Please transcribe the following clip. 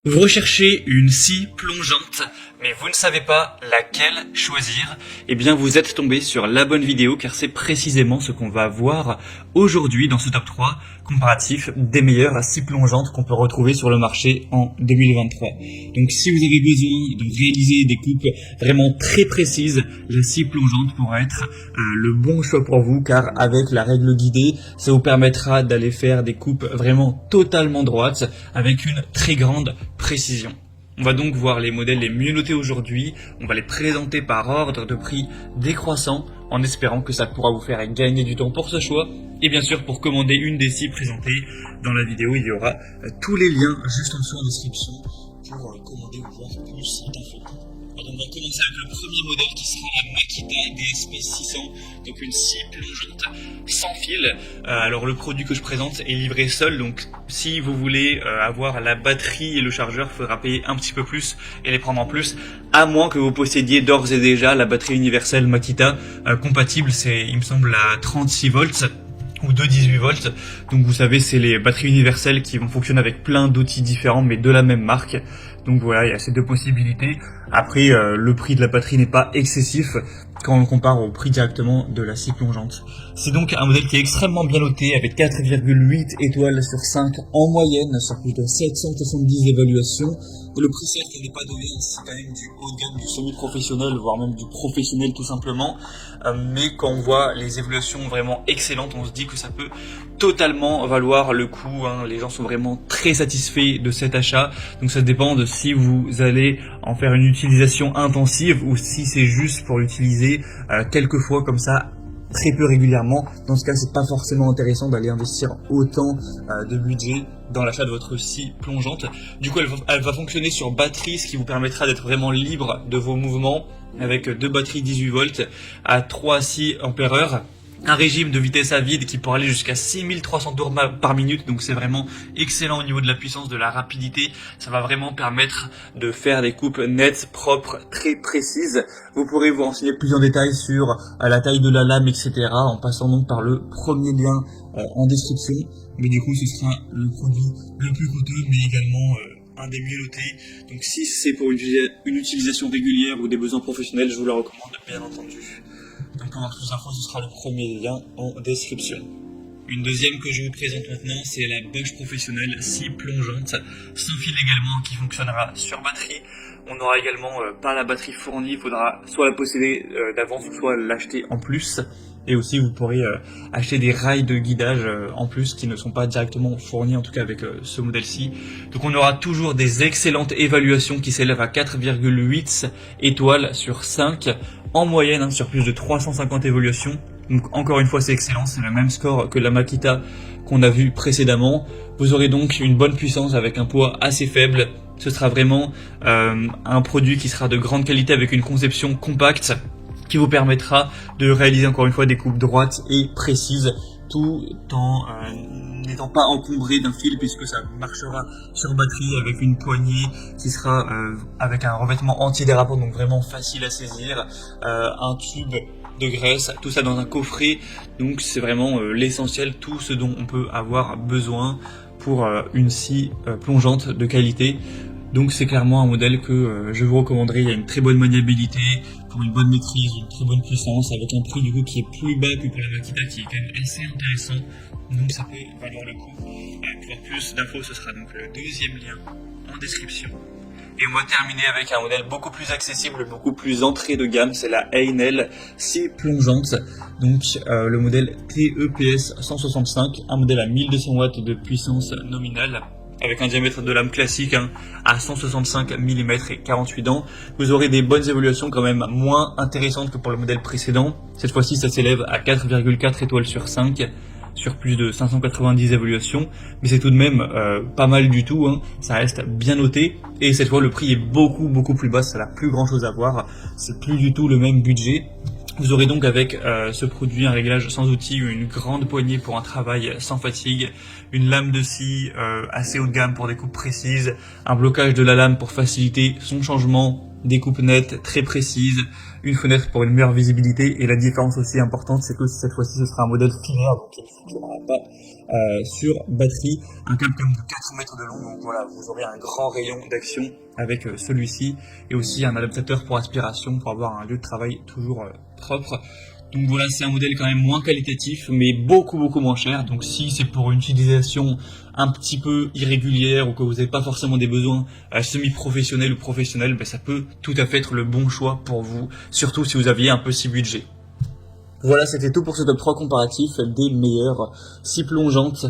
Vous recherchez une scie plongeante, mais vous ne savez pas laquelle choisir. Eh bien, vous êtes tombé sur la bonne vidéo car c'est précisément ce qu'on va voir aujourd'hui dans ce top 3 comparatif des meilleures scies plongeantes qu'on peut retrouver sur le marché en 2023. Donc, si vous avez besoin de réaliser des coupes vraiment très précises, la scie plongeante pourra être le bon choix pour vous car avec la règle guidée, ça vous permettra d'aller faire des coupes vraiment totalement droites avec une très grande précision. On va donc voir les modèles les mieux notés aujourd'hui, on va les présenter par ordre de prix décroissant en espérant que ça pourra vous faire gagner du temps pour ce choix. Et bien sûr, pour commander une des scies présentées dans la vidéo, il y aura tous les liens juste en dessous en description pour commander ou voir plus d'infos. Alors on va commencer avec le premier modèle qui sera la Makita DSP 600, donc une scie plongeante sans fil. Alors le produit que je présente est livré seul, donc si vous voulez avoir la batterie et le chargeur, il faudra payer un petit peu plus et les prendre en plus, à moins que vous possédiez d'ores et déjà la batterie universelle Makita compatible, c'est il me semble à 36 volts. Ou de 18 volts. Donc vous savez, c'est les batteries universelles qui vont fonctionner avec plein d'outils différents mais de la même marque. Donc voilà, il y a ces deux possibilités. Après, le prix de la batterie n'est pas excessif quand on le compare au prix directement de la scie plongeante. C'est donc un modèle qui est extrêmement bien noté avec 4,8 étoiles sur 5 en moyenne sur plus de 770 évaluations. Le prix certes n'est pas donné, c'est quand même du haut de gamme, du semi-professionnel, voire même du professionnel tout simplement. Mais quand on voit les évaluations vraiment excellentes, on se dit que ça peut totalement valoir le coup. Les gens sont vraiment très satisfaits de cet achat. Donc ça dépend de si vous allez en faire une utilisation intensive ou si c'est juste pour l'utiliser quelques fois comme ça, très peu régulièrement. Dans ce cas, c'est pas forcément intéressant d'aller investir autant de budget dans l'achat de votre scie plongeante. Du coup, elle va fonctionner sur batterie, ce qui vous permettra d'être vraiment libre de vos mouvements avec deux batteries 18 volts à 3 à 6 ampères-heure. Un régime de vitesse à vide qui pourra aller jusqu'à 6300 tours par minute, donc c'est vraiment excellent au niveau de la puissance, de la rapidité. Ça va vraiment permettre de faire des coupes nettes, propres, très précises. Vous pourrez vous renseigner plus en détail sur la taille de la lame, etc. en passant donc par le premier lien en description. Mais du coup, ce sera le produit le plus coûteux, mais également un des mieux notés. Donc si c'est pour une utilisation régulière ou des besoins professionnels, je vous le recommande bien entendu. Donc pour avoir plus d'infos, ce sera le premier lien en description. Une deuxième que je vous présente maintenant, c'est la Bosch professionnelle scie plongeante, sans fil également, qui fonctionnera sur batterie. On n'aura également pas la batterie fournie, il faudra soit la posséder d'avance, soit l'acheter en plus. Et aussi vous pourrez acheter des rails de guidage en plus qui ne sont pas directement fournis, en tout cas avec ce modèle-ci. Donc on aura toujours des excellentes évaluations qui s'élèvent à 4,8 étoiles sur 5 en moyenne, sur plus de 350 évaluations. Donc encore une fois c'est excellent, c'est le même score que la Makita qu'on a vu précédemment. Vous aurez donc une bonne puissance avec un poids assez faible. Ce sera vraiment un produit qui sera de grande qualité avec une conception compacte qui vous permettra de réaliser encore une fois des coupes droites et précises tout en n'étant pas encombré d'un fil puisque ça marchera sur batterie avec une poignée qui sera avec un revêtement antidérapant, donc vraiment facile à saisir, un tube de graisse, tout ça dans un coffret. Donc c'est vraiment l'essentiel, tout ce dont on peut avoir besoin pour une scie plongeante de qualité. Donc c'est clairement un modèle que je vous recommanderais. Il y a une très bonne maniabilité, pour une bonne maîtrise, une très bonne puissance, avec un prix du coup qui est plus bas que pour la Makita, qui est quand même assez intéressant. Donc ça peut valoir le coup. Pour plus d'infos, ce sera donc le deuxième lien en description. Et on va terminer avec un modèle beaucoup plus accessible, beaucoup plus entrée de gamme, c'est la Einel scie plongeante. Donc le modèle TEPS 165, un modèle à 1200 watts de puissance nominale, avec un diamètre de lame classique à 165 mm et 48 dents. Vous aurez des bonnes évaluations quand même moins intéressantes que pour le modèle précédent. Cette fois-ci, ça s'élève à 4,4 étoiles sur 5 sur plus de 590 évaluations. Mais c'est tout de même pas mal du tout, ça reste bien noté. Et cette fois, le prix est beaucoup plus bas, ça n'a plus grand chose à voir. C'est plus du tout le même budget. Vous aurez donc avec ce produit un réglage sans outil, une grande poignée pour un travail sans fatigue, une lame de scie assez haut de gamme pour des coupes précises, un blocage de la lame pour faciliter son changement, des coupes nettes très précises, une fenêtre pour une meilleure visibilité, et la différence aussi importante, c'est que cette fois-ci ce sera un modèle filaire, donc il ne fonctionnera pas sur batterie, un câble comme de 4 mètres de long, donc voilà, vous aurez un grand rayon d'action avec celui-ci, et aussi un adaptateur pour aspiration pour avoir un lieu de travail toujours propre. Donc voilà, c'est un modèle quand même moins qualitatif, mais beaucoup moins cher. Donc si c'est pour une utilisation un petit peu irrégulière ou que vous n'avez pas forcément des besoins semi-professionnels ou professionnels, ben ça peut tout à fait être le bon choix pour vous, surtout si vous aviez un petit budget. Voilà, c'était tout pour ce top 3 comparatif des meilleures scie plongeantes